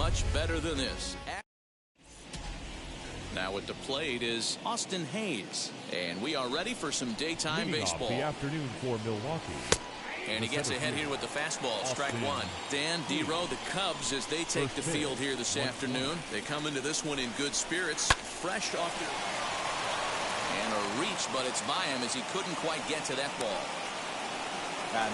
much better than this. Now at the plate is Austin Haynes, and we are ready for some daytime baseball. The afternoon for Milwaukee. And he gets ahead here with the fastball. Strike one. Dan Dero, the Cubs, as they take the field here this afternoon. They come into this one in good spirits, fresh off the... And a reach, but it's by him as he couldn't quite get to that ball.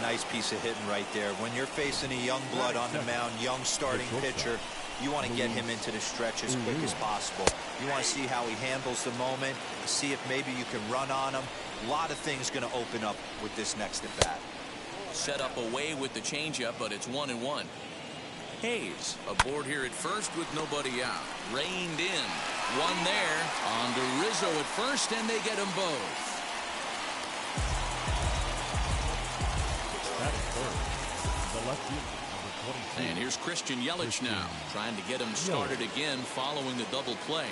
Nice piece of hitting right there. When you're facing a young blood on the mound, young starting pitcher, you want to get him into the stretch as quick as possible. You want to see how he handles the moment, see if maybe you can run on him. A lot of things going to open up with this next at bat. Set up away with the changeup, but it's 1-1. Hayes aboard here at first with nobody out. Reined in. One there. On to Rizzo at first, and they get them both. That is third. The left fielder, number 22. And here's Christian Yellage now, trying to get him started again following the double play.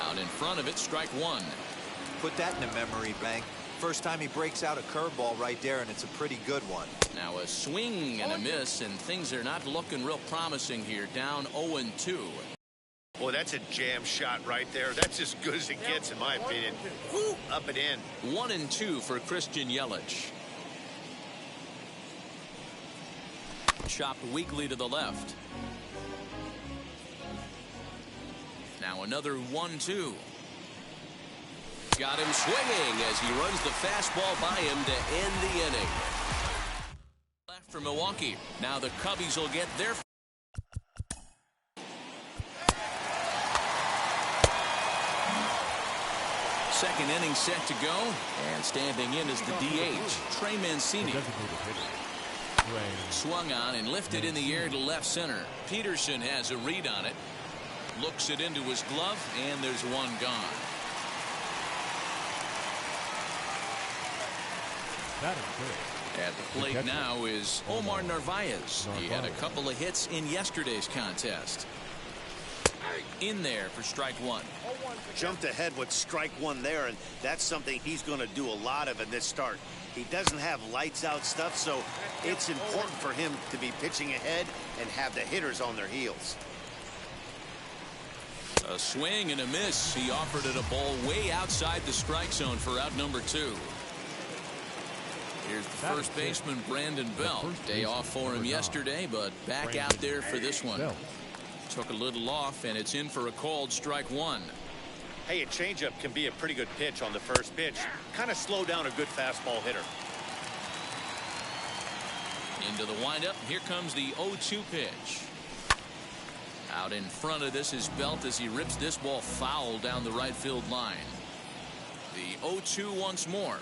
Out in front of it, strike one. Put that in the memory bank. First time he breaks out a curveball right there, and it's a pretty good one. Now a swing and a miss, and things are not looking real promising here. Down 0-2. Boy, that's a jam shot right there. That's as good as it gets, in my opinion. Woo, up and in. 1-2 for Christian Yellage. Chopped weakly to the left. Now another 1-2. Got him swinging as he runs the fastball by him to end the inning. Left for Milwaukee. Now the Cubbies will get their... Second inning set to go. And standing in is the DH, Trey Mancini. Swung on and lifted in the air to left center. Peterson has a read on it. Looks it into his glove, and there's one gone. At the plate now is Omar Narvaez. He had a couple of hits in yesterday's contest. In there for strike one. Jumped ahead with strike one there, and that's something he's going to do a lot of in this start. He doesn't have lights out stuff, so it's important for him to be pitching ahead and have the hitters on their heels. A swing and a miss. He offered it a ball way outside the strike zone for out number two. Here's the first baseman, Brandon Bell. Day off for him yesterday, but back out there for this one. Took a little off, and it's in for a called strike one. Hey, a changeup can be a pretty good pitch on the first pitch. Kind of slow down a good fastball hitter. Into the windup. Here comes the 0-2 pitch. Out in front of this is Belt as he rips this ball foul down the right field line. The 0-2 once more.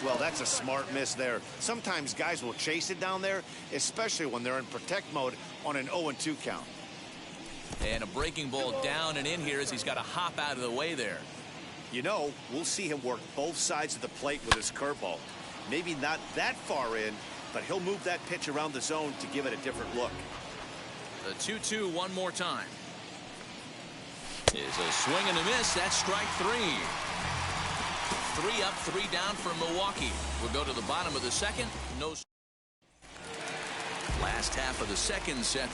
Well, that's a smart miss there. Sometimes guys will chase it down there, especially when they're in protect mode on an 0-2 count. And a breaking ball down and in here as he's got to hop out of the way there. You know, we'll see him work both sides of the plate with his curveball. Maybe not that far in, but he'll move that pitch around the zone to give it a different look. The 2-2 one more time. Is a swing and a miss. That's strike three. 3 up, 3 down for Milwaukee. We'll go to the bottom of the second. No. Last half of the second set.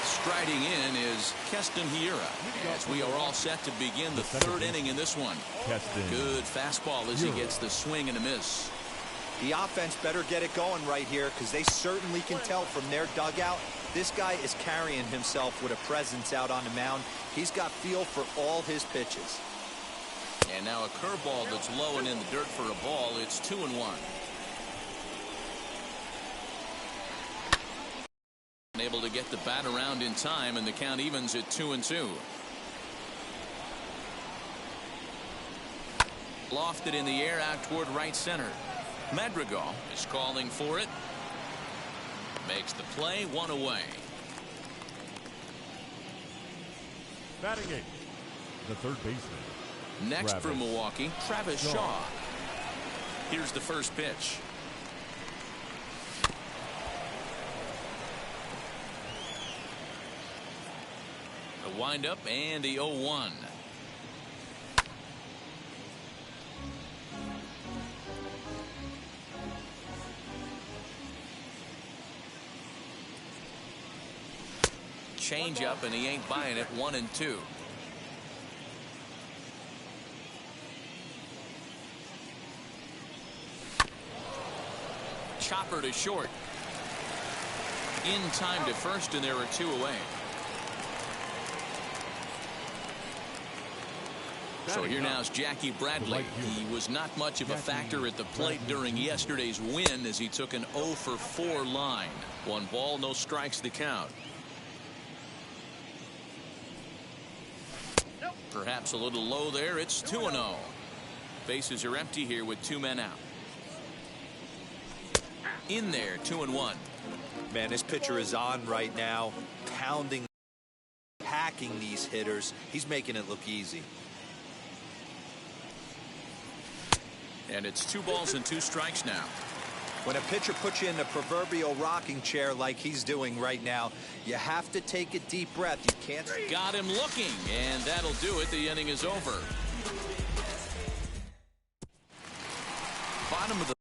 Striding in is Keston Hiura, as we are all set to begin the third inning in this one. Good fastball as he gets the swing and a miss. The offense better get it going right here, because they certainly can tell from their dugout this guy is carrying himself with a presence out on the mound. He's got feel for all his pitches. And now a curveball that's low and in the dirt for a ball. It's 2-1. Able to get the bat around in time, and the count evens at 2-2. Lofted in the air out toward right center. Madrigal is calling for it. Makes the play, one away. Batting eighth, the third baseman, Next for Milwaukee, Travis Shaw. Here's the first pitch. A windup and the 0-1. Change up, and he ain't buying it. 1-2. Chopper to short. In time to first, and there are 2 away. So here now is Jackie Bradley. He was not much of a factor at the plate during yesterday's win as he took an 0-for-4 line. 1 ball, no strikes to count. Perhaps a little low there. It's 2-0. Bases are empty here with 2 men out. In there, 2-1. Man, this pitcher is on right now, pounding, hacking these hitters. He's making it look easy. And it's 2 balls and 2 strikes now. When a pitcher puts you in the proverbial rocking chair like he's doing right now, you have to take a deep breath. You can't. Got him looking, and that'll do it. The inning is over. Bottom of the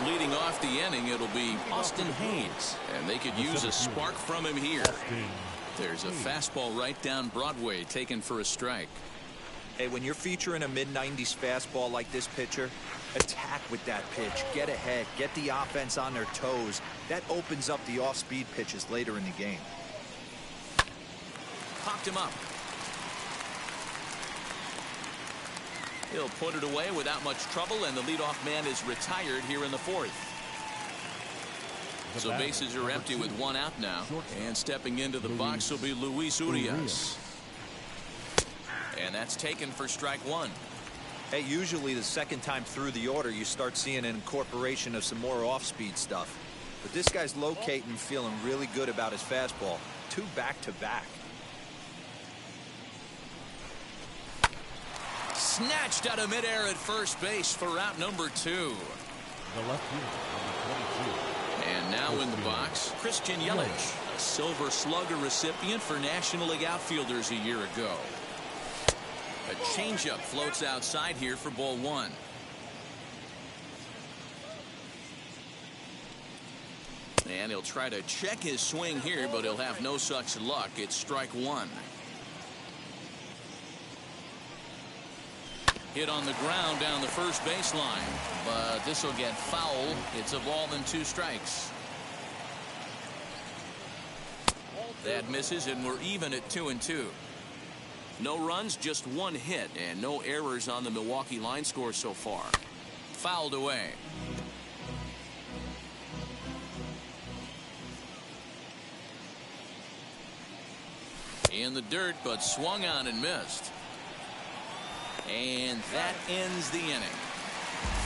leading off the inning, it'll be Austin Haynes, and they could use a spark from him here. There's a fastball right down Broadway, taken for a strike. Hey, when you're featuring a mid-90s fastball like this pitcher, attack with that pitch. Get ahead. Get the offense on their toes. That opens up the off-speed pitches later in the game. Popped him up. He'll put it away without much trouble, and the leadoff man is retired here in the 4th. So bases are empty with 1 out now. And stepping into the box will be Luis Urias. And that's taken for strike 1. Hey, usually the second time through the order, you start seeing an incorporation of some more off-speed stuff. But this guy's locating, feeling really good about his fastball. 2 back-to-back. Snatched out of midair at first base for out number 2. The left fielder, number 22. And now in the box, Christian Yellage, a Silver Slugger recipient for National League outfielders a year ago. A changeup floats outside here for ball 1. And he'll try to check his swing here, but he'll have no such luck. It's strike 1. Hit on the ground down the first baseline, but this will get foul. It's a ball and 2 strikes. That misses, and we're even at 2-2. No runs, just 1 hit, and no errors on the Milwaukee line score so far. Fouled away. In the dirt, but swung on and missed. And that ends the inning.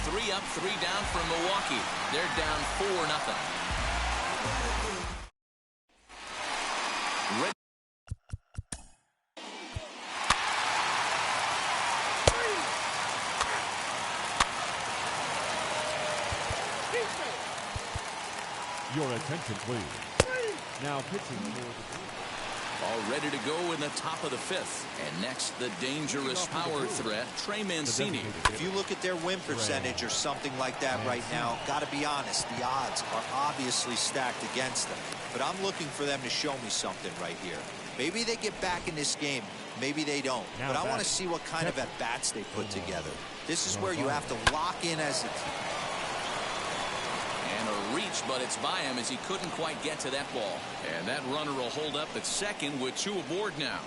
3 up, 3 down for Milwaukee. They're down 4-0. Your attention, please. Now pitching for the all ready to go in the top of the 5th. And next, the dangerous power threat, Trey Mancini. If you look at their win percentage or something like that right now, got to be honest, the odds are obviously stacked against them. But I'm looking for them to show me something right here. Maybe they get back in this game. Maybe they don't. But I want to see what kind of at-bats they put together. This is where you have to lock in as a team. Reach, but it's by him as he couldn't quite get to that ball. And that runner will hold up at second with 2 aboard now.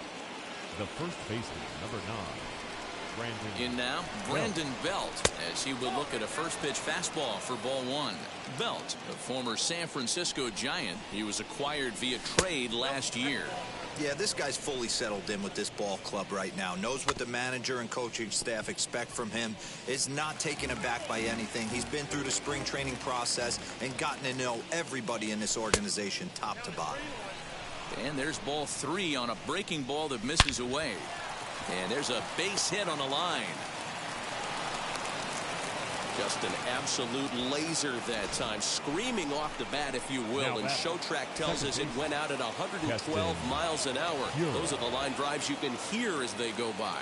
The first baseman, number 9. Brandon. In now, Brandon Belt, as he will look at a first pitch fastball for ball 1. Belt, a former San Francisco Giant. He was acquired via trade last year. Yeah, this guy's fully settled in with this ball club right now. Knows what the manager and coaching staff expect from him. Is not taken aback by anything. He's been through the spring training process and gotten to know everybody in this organization top to bottom. And there's ball 3 on a breaking ball that misses away. And there's a base hit on the line. Just an absolute laser that time, screaming off the bat, if you will. And Showtrack tells us it went out at 112 miles an hour. Those are the line drives you can hear as they go by.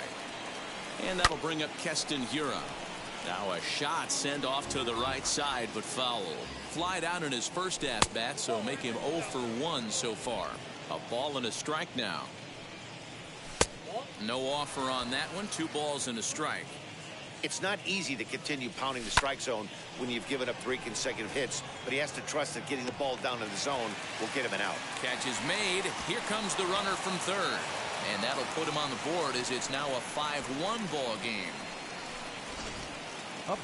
And that'll bring up Keston Hiura. Now a shot sent off to the right side, but foul. Flied out in his first at-bat, so make him 0 for 1 so far. A ball and a strike now. No offer on that one. 2 balls and a strike. It's not easy to continue pounding the strike zone when you've given up 3 consecutive hits, but he has to trust that getting the ball down in the zone will get him an out. Catch is made. Here comes the runner from third. And that'll put him on the board as it's now a 5-1 ball game. Up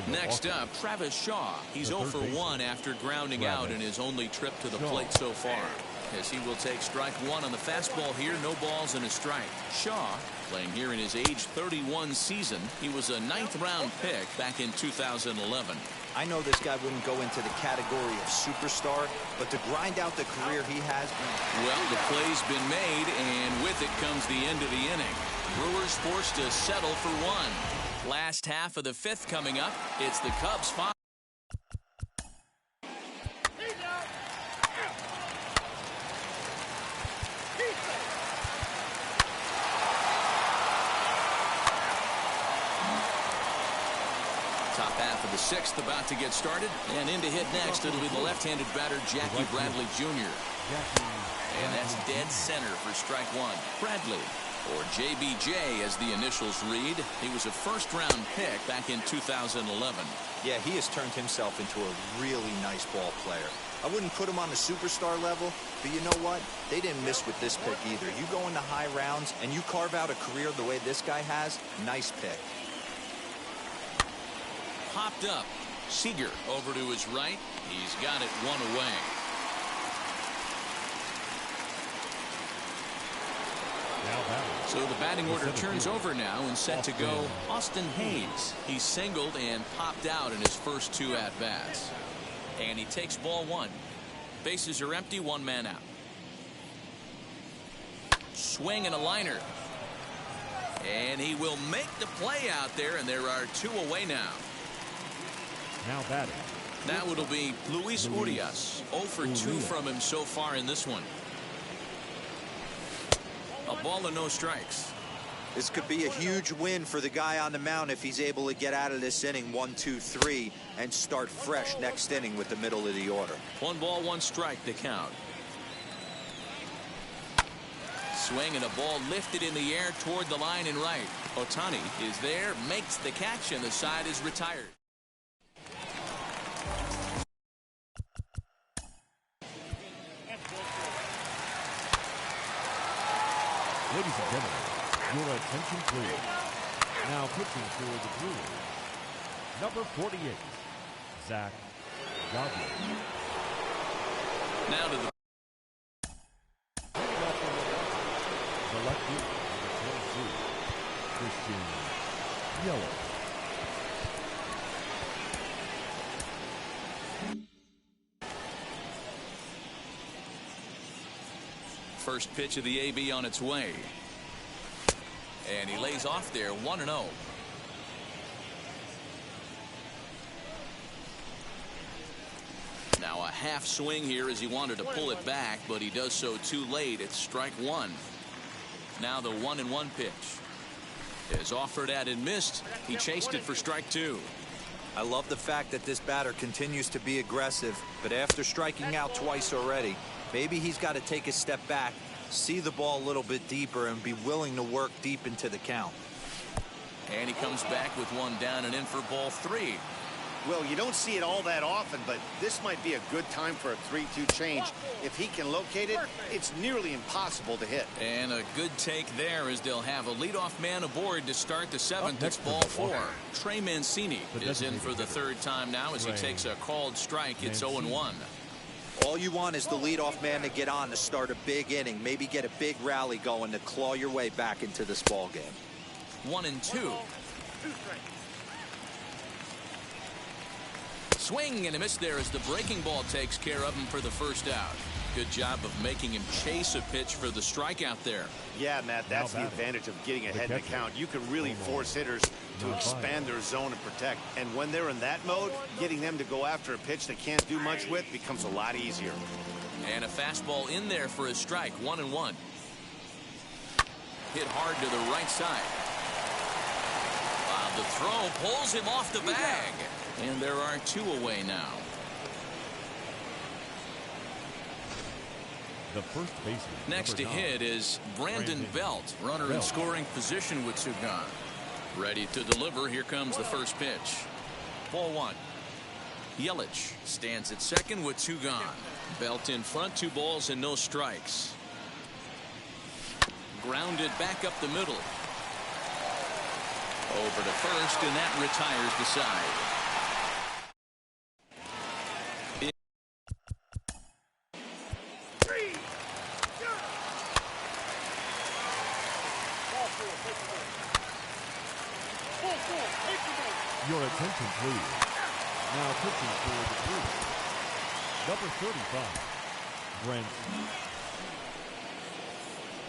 next up, Travis Shaw. He's 0 for 1 after grounding out in his only trip to the plate so far. As he will take strike 1 on the fastball here. No balls and a strike. Shaw playing here in his age 31 season. He was a 9th-round pick back in 2011. I know this guy wouldn't go into the category of superstar, but to grind out the career he has. Well, the play's been made, and with it comes the end of the inning. Brewers forced to settle for 1. Last half of the 5th coming up. It's the Cubs 5. Top half of the 6th about to get started, and in to hit next it'll be the left-handed batter Jackie Bradley Jr. And that's dead center for strike 1. Bradley, or JBJ as the initials read. He was a first-round pick back in 2011. Yeah, he has turned himself into a really nice ball player. I wouldn't put him on the superstar level, but you know what? They didn't miss with this pick either. You go into high rounds and you carve out a career the way this guy has, nice pick. Popped up. Seager over to his right. He's got it 1 away. So the batting order turns over now and set to go Austin Haynes. He singled and popped out in his first 2 at-bats. And he takes ball 1. Bases are empty, 1 man out. Swing and a liner. And he will make the play out there, and there are 2 away now. Now batting. Now it'll be Luis Urias. 0 for 2 from him so far in this one. A ball and no strikes. This could be a huge win for the guy on the mound if he's able to get out of this inning 1, 2, 3 and start fresh next inning with the middle of the order. 1 ball, 1 strike to count. Swing and a ball lifted in the air toward the line and right. Ohtani is there, makes the catch, and the side is retired. Ladies and gentlemen, your attention please. Now pitching for the Brewers, number 48, Zach Gallo. Now to the Selected number 22, Christian Yellage. first pitch of the AB on its way. And he lays off there 1-0. Now a half swing here as he wanted to pull it back, but he does so too late. It's strike 1. Now the 1-1 pitch is offered at and missed. He chased it for strike 2. I love the fact that this batter continues to be aggressive, but after striking out twice already, maybe he's got to take a step back, see the ball a little bit deeper, and be willing to work deep into the count. And he comes back with 1 down and in for ball 3. Well, you don't see it all that often, but this might be a good time for a 3-2 change. If he can locate it, it's nearly impossible to hit. And a good take there as they'll have a leadoff man aboard to start the 7th. It's ball 4. Trey Mancini is in for the 3rd time now as he takes a called strike. It's 0-1. All you want is the leadoff man to get on to start a big inning, maybe get a big rally going to claw your way back into this ball game. 1-2. Swing and a miss there as the breaking ball takes care of him for the first out. Good job of making him chase a pitch for the strikeout there. Yeah, Matt, that's the advantage of getting ahead in the count. You can really force hitters to expand their zone and protect. And when they're in that mode, getting them to go after a pitch they can't do much with becomes a lot easier. And a fastball in there for a strike. 1-1. Hit hard to the right side. The throw pulls him off the bag. And there are 2 away now. The first baseman. Next to hit is Brandon Belt, runner in scoring position with 2 gone. Ready to deliver. Here comes the first pitch. Ball 1. Yellage stands at second with 2 gone. Belt in front, 2 balls and no strikes. Grounded back up the middle. Over to first, and that retires the side. Your attention, please. Now pitching for the Jurias. Number 35, Brent.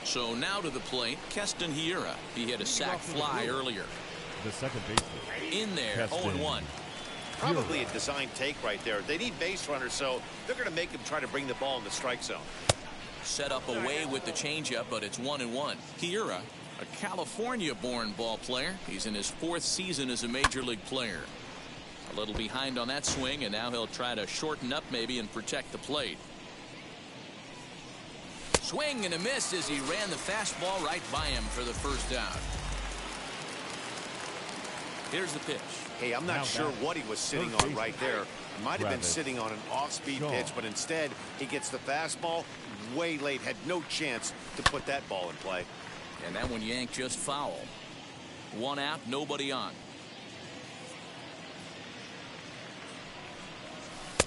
So now to the plate, Keston Hiura. He hit a sac fly earlier. The second baseman. In there, 0-1. Probably a design take right there. They need base runners, so they're going to make him try to bring the ball in the strike zone. Set up away with the changeup, but it's 1-1. Hiura, a California-born ball player. He's in his 4th season as a major league player. A little behind on that swing, and now he'll try to shorten up maybe and protect the plate. Swing and a miss as he ran the fastball right by him for the first out. Here's the pitch. Hey, I'm not sure what he was sitting on right there. He might have been sitting on an off-speed pitch, but instead he gets the fastball way late. Had no chance to put that ball in play. And that one yanked just foul. 1 out, nobody on.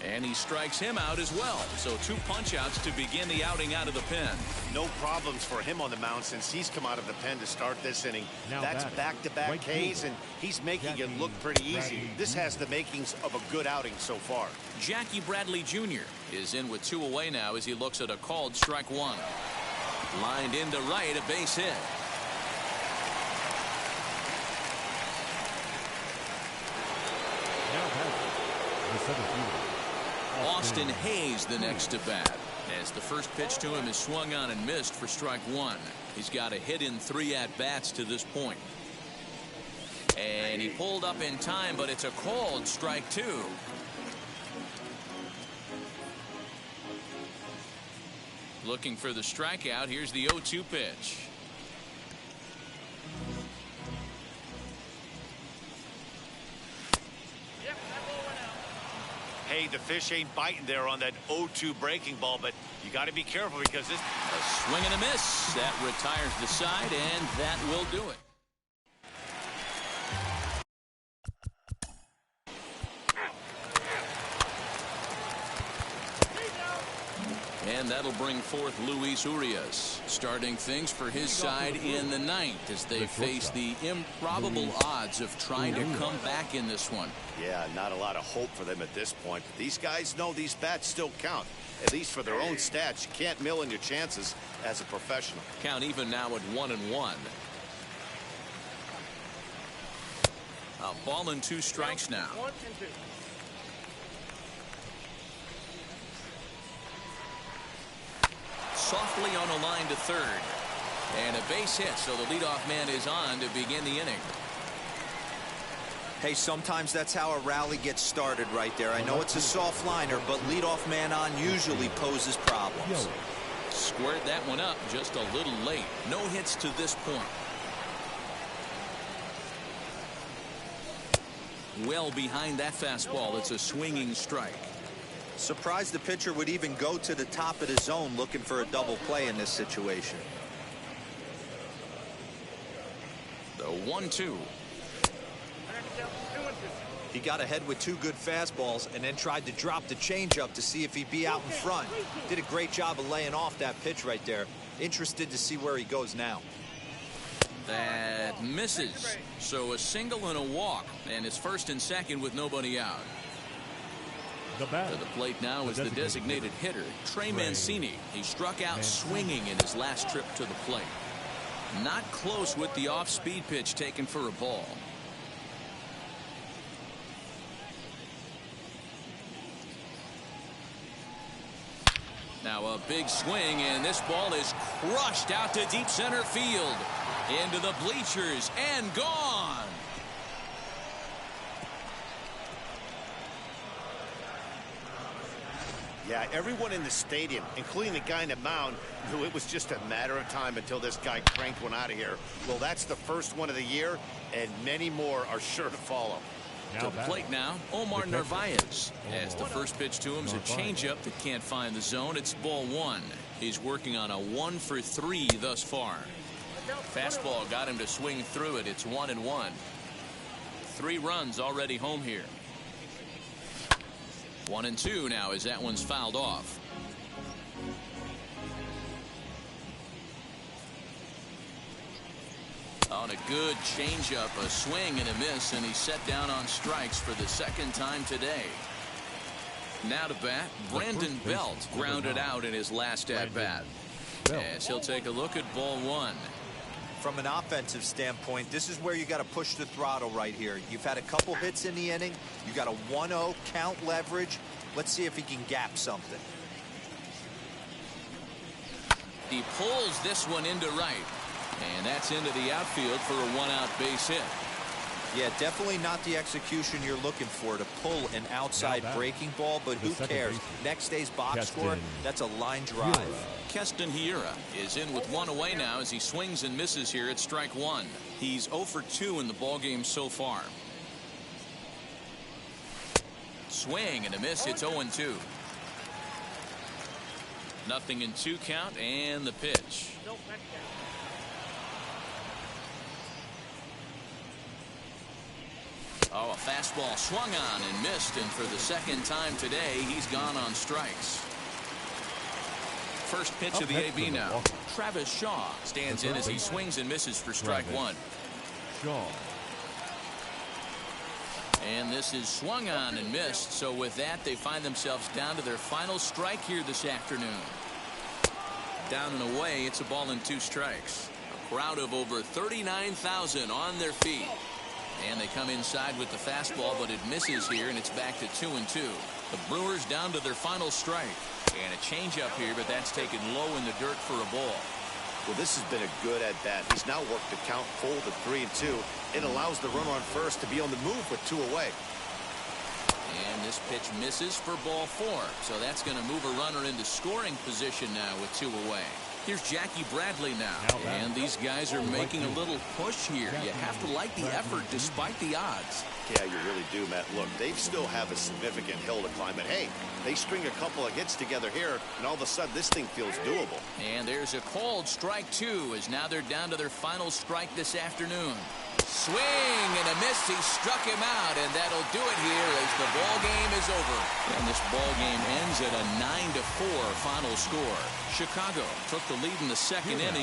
And he strikes him out as well. So 2 punch-outs to begin the outing out of the pen. No problems for him on the mound since he's come out of the pen to start this inning. That's back-to-back Ks, and he's making it look pretty easy. This has the makings of a good outing so far. Jackie Bradley Jr. is in with 2 away now as he looks at a called strike 1. Lined into right, a base hit. The center fielder. Austin Haynes the next to bat, as the first pitch to him is swung on and missed for strike 1. He's got a hit in 3 at-bats to this point. And he pulled up in time, but it's a called strike 2. Looking for the strikeout. Here's the 0-2 pitch. Hey, the fish ain't biting there on that 0-2 breaking ball, but you got to be careful because this... A swing and a miss. That retires the side, and that will do it. And that'll bring forth Luis Jurias, starting things for his side in the 9th as they face the improbable odds of trying to come back in this one. Yeah, not a lot of hope for them at this point. These guys know these bats still count, at least for their own stats. You can't mill in your chances as a professional. Count even now at 1-1. A ball and 2 strikes now. Softly on a line to third. And a base hit, so the leadoff man is on to begin the inning. Hey, sometimes that's how a rally gets started right there. I know it's a soft liner, but leadoff man on usually poses problems. Squared that one up just a little late. No hits to this point. Well behind that fastball. It's a swinging strike. Surprised the pitcher would even go to the top of the zone looking for a double play in this situation. The 1-2. He got ahead with 2 good fastballs and then tried to drop the changeup to see if he'd be out in front. Did a great job of laying off that pitch right there. Interested to see where he goes now. That misses. So a single and a walk, and it's 1st and 2nd with nobody out. To the plate now is the designated hitter, Trey Mancini. He struck out swinging in his last trip to the plate. Not close with the off-speed pitch taken for a ball. Now a big swing, and this ball is crushed out to deep center field. Into the bleachers and gone. Yeah, everyone in the stadium, including the guy in the mound, knew it was just a matter of time until this guy cranked one out of here. Well, that's the first one of the year, and many more are sure to follow. To the plate now, Omar Narvaez. As the first pitch to him is a changeup that can't find the zone. It's ball 1. He's working on a 1 for 3 thus far. Fastball got him to swing through it. It's 1-1. 3 runs already home here. 1-2 now as that one's fouled off. On a good changeup, a swing and a miss, and he's set down on strikes for the 2nd time today. Now to bat, Brandon Belt grounded out in his last at-bat. As he'll take a look at ball 1. From an offensive standpoint, this is where you got to push the throttle right here. You've had a couple hits in the inning. You got a 1-0 count leverage. Let's see if he can gap something. He pulls this one into right. And that's into the outfield for a 1-out base hit. Yeah, definitely not the execution you're looking for to pull an outside breaking ball, but who cares? Next day's box score, that's a line drive. Keston Hiura is in with 1 away now as he swings and misses here at strike 1. He's 0 for 2 in the ballgame so far. Swing and a miss. It's 0-2. 0-2 count, and the pitch. Oh, a fastball swung on and missed, and for the 2nd time today, he's gone on strikes. First pitch of the AB now. Travis Shaw stands in as he swings and misses for strike 1. And this is swung on and missed, so with that, they find themselves down to their final strike here this afternoon. Down and away, it's a ball and 2 strikes. A crowd of over 39,000 on their feet. And they come inside with the fastball, but it misses here, and it's back to 2-2. The Brewers down to their final strike. And a changeup here, but that's taken low in the dirt for a ball. Well, this has been a good at-bat. He's now worked the count full to 3-2. It allows the runner on first to be on the move with 2 away. And this pitch misses for ball 4. So that's going to move a runner into scoring position now with 2 away. Here's Jackie Bradley now. And these guys are making a little push here. You have to like the effort despite the odds. Yeah, you really do, Matt. Look, they still have a significant hill to climb. And hey, they string a couple of hits together here, and all of a sudden this thing feels doable. And there's a called strike 2 as now they're down to their final strike this afternoon. Swing and a miss. He struck him out, and that'll do it here as the ball game is over. And this ball game ends at a 9-4 final score. Chicago took the lead in the 2nd inning.